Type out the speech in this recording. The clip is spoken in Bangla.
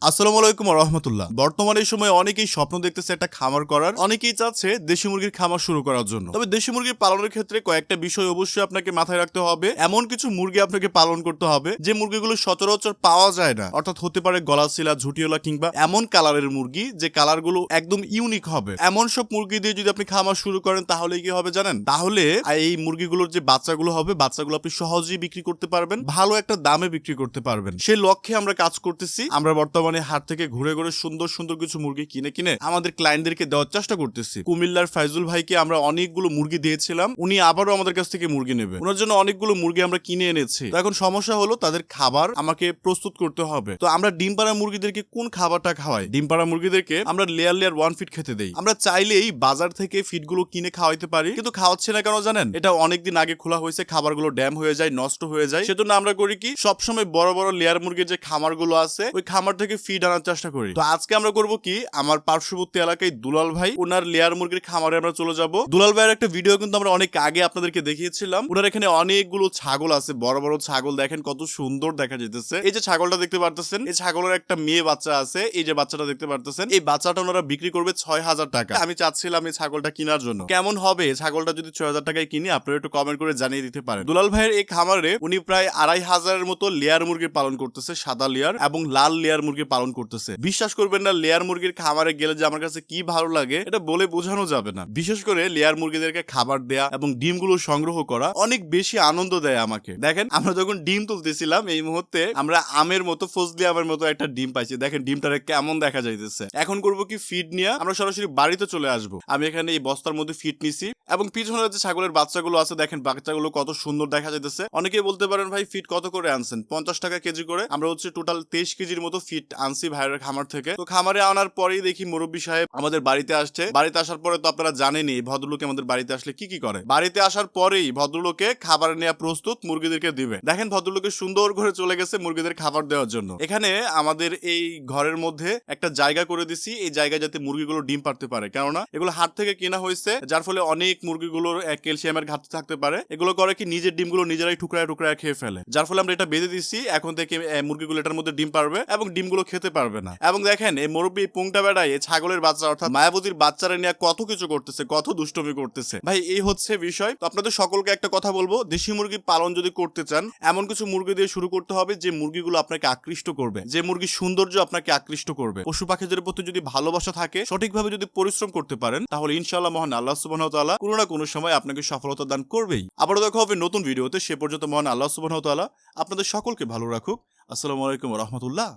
আসসালামু আলাইকুম ওয়া রাহমাতুল্লাহ। বর্তমানে এই সময় অনেকেই স্বপ্ন দেখতেছে একটা খামার করার, অনেকেই চাচ্ছে দেশি মুরগির খামার শুরু করার জন্য। তবে দেশি মুরগির পালনের ক্ষেত্রে কয়েকটা বিষয় অবশ্যই আপনাকে মাথায় রাখতে হবে। এমন কিছু মুরগি আপনাকে পালন করতে হবে যে মুরগিগুলো সচরাচর পাওয়া যায় না, অর্থাৎ হতে পারে গলাশিলা, ঝুটিওলা কিংবা এমন কালারের মুরগি যে কালারগুলো একদম ইউনিক হবে। এমন সব মুরগি দিয়ে যদি আপনি খামার শুরু করেন তাহলে কি হবে জানেন? তাহলে এই মুরগিগুলোর যে বাচ্চাগুলো হবে, বাচ্চাগুলো আপনি সহজেই বিক্রি করতে পারবেন, ভালো একটা দামে বিক্রি করতে পারবেন। সেই লক্ষ্যে আমরা কাজ করতেছি। আমরা বর্তমানে হাট থেকে ঘুরে ঘুরে সুন্দর সুন্দর কিছু মুরগি কিনে আমাদের ক্লায়েন্টদেরকে দেওয়ার চেষ্টা করতেছি। কুমিল্লার ফাইজুল ভাইকে আমরা অনেকগুলো মুরগি দিয়েছিলাম, উনি আবারও আমাদের কাছ থেকে মুরগি নেবে। ওনার জন্য অনেকগুলো মুরগি আমরা কিনে এনেছি। তো এখন সমস্যা হলো তাদের খাবার আমাকে প্রস্তুত করতে হবে। তো আমরা ডিম পাড়া মুরগিদেরকে কোন খাবারটা খাওয়াই? ডিম পাড়া মুরগিদেরকে আমরা লেয়ার 1 ফিট খেতে দেই। আমরা চাইলেই বাজার থেকে ফিডগুলো কিনে খাওয়াইতে পারি, কিন্তু খাওয়াচ্ছে না কেন জানেন? এটা অনেকদিন আগে খোলা হয়েছে, খাবারগুলো ড্যাম হয়ে যায়, নষ্ট হয়ে যায়। সেজন্য আমরা করি কি, সবসময় বড় বড় লেয়ার মুরগির যে খামারগুলো আছে ওই খামার থেকে ফিড আনার চেষ্টা করি। তো আজকে আমরা করব কি, আমার পার্শ্ববর্তী এলাকায় দুলাল ভাই, ওনার লেয়ার মুরগির খামারে আমরা চলে যাব। দুলাল ভাইয়ের একটা ভিডিও কিন্তু আমরা অনেক আগে আপনাদেরকে দেখিয়েছিলাম। ওনার এখানে অনেকগুলো ছাগল আছে, বড় বড় ছাগল, দেখেন কত সুন্দর দেখা যেতেছে। এই যে ছাগলটা দেখতে পারতেছেন, এই ছাগলের একটা মেয়ে বাচ্চা আছে, এই যে বাচ্চাটা দেখতে পারতেছেন, এই বাচ্চাটা ওনারা বিক্রি করবে 6000 টাকা। আমি চাচ্ছিলাম এই ছাগলটা কেনার জন্য। কেমন হবে ছাগলটা যদি 6000 টাকায় কিনি? আপনারা একটু কমেন্ট করে জানিয়ে দিতে পারেন। দুলাল ভাইয়ের এই খামারে উনি প্রায় 2500 মতো লেয়ার মুরগি পালন করতেছে, সাদা লেয়ার এবং লাল লেয়ার মুরগি পালন করতেছে। বিশ্বাস করবেন না, লেয়ার মুরগির খামারে গেলে যে আমার কাছে কি ভালো লাগে এটা বলে বোঝানো যাবে না। বিশেষ করে লেয়ার মুরগিদেরকে খাবার দেয়া এবং ডিমগুলো সংগ্রহ করা অনেক বেশি আনন্দ দেয় আমাকে। দেখেন আমরা যখন ডিম তুলতেছিলাম এই মুহূর্তে আমরা আমের মতো, ফজলি আমের মতো একটা ডিম পাইছি। দেখেন ডিমটারে কেমন দেখা যাইতেছে। এখন করব কি, ফিড নিয়ে আমরা সরাসরি বাড়িতে চলে আসবো। আমি এখানে এই বস্তার মধ্যে ফিড নিছি এবং পিছনে যে ছাগলের বাচ্চাগুলো আছে দেখেন বাচ্চাগুলো কত সুন্দর দেখা যাইতেছে। অনেকেই বলতে পারেন ভাই ফিড কত করে আনছেন? 50 টাকা কেজি করে। আমরা হচ্ছে টোটাল 23 কেজির মতো ফিড আনছি ভাইয়ের খামার থেকে। তো খামারে আনার পরেই দেখি মুরব্বী সাহেব আমাদের বাড়িতে আসছে। বাড়িতে আসার পরে তো আপনারা জানেনই ভদ্রলোক আমাদের বাড়িতে আসলে কি করে। বাড়িতে আসার পরেই ভদ্রলোকে খাবার নেওয়া প্রস্তুত, মুরগিদেরকে দিবে। দেখেন ভদ্রলোকে সুন্দর করে চলে গেছে মুরগিদের খাবার দেওয়ার জন্য। এখানে আমাদের এই ঘরের মধ্যে একটা জায়গা করে দিছি, এই জায়গায় যাতে মুরগিগুলো ডিম পারতে পারে, কেননা এগুলো হাট থেকে কেনা হয়েছে, যার ফলে অনেক মুরগিগুলোর ক্যালসিয়ামের ঘাটতি থাকতে পারে। এগুলো করে কি, নিজের ডিমগুলো নিজেরাই টুকরায় টুকরায় খেয়ে ফেলে, যার ফলে আমরা এটা বেঁধে দিচ্ছি। এখন থেকে মুরগিগুলো এটার মধ্যে ডিম পারবে এবং ডিমগুলো খেতে পারবে না। এবং দেখেন এই মুরব্বী পুংটা বেড়ায় এই ছাগলের বাচ্চা অর্থাৎ মায়াবতীর বাচ্চারা নিয়ে কত কিছু করতেছে, কত দুষ্টমি করতেছে। ভাই এই হচ্ছে বিষয়। তো আপনাদের সকলকে একটা কথা বলবো, দেশি মুরগি পালন যদি করতে চান এমন কিছু মুরগি দিয়ে শুরু করতে হবে যে মুরগিগুলো আপনাকে আকৃষ্ট করবে, যে মুরগির সৌন্দর্য আপনাকে আকৃষ্ট করবে। পশু পাখিদের প্রতি যদি ভালোবাসা থাকে, সঠিকভাবে যদি পরিশ্রম করতে পারেন, তাহলে ইনশাআল্লাহ মহান আল্লাহ সুবহানাহু ওয়া তাআলা কোনো না কোনো সময় আপনাকে সফলতা দান করবেই। আবারও দেখা হবে নতুন ভিডিওতে। সে পর্যন্ত মহান আল্লাহ সুবহানাহু ওয়া তাআলা আপনাদের সকলকে ভালো রাখুক। আসসালামু আলাইকুম ওয়া রাহমাতুল্লাহ।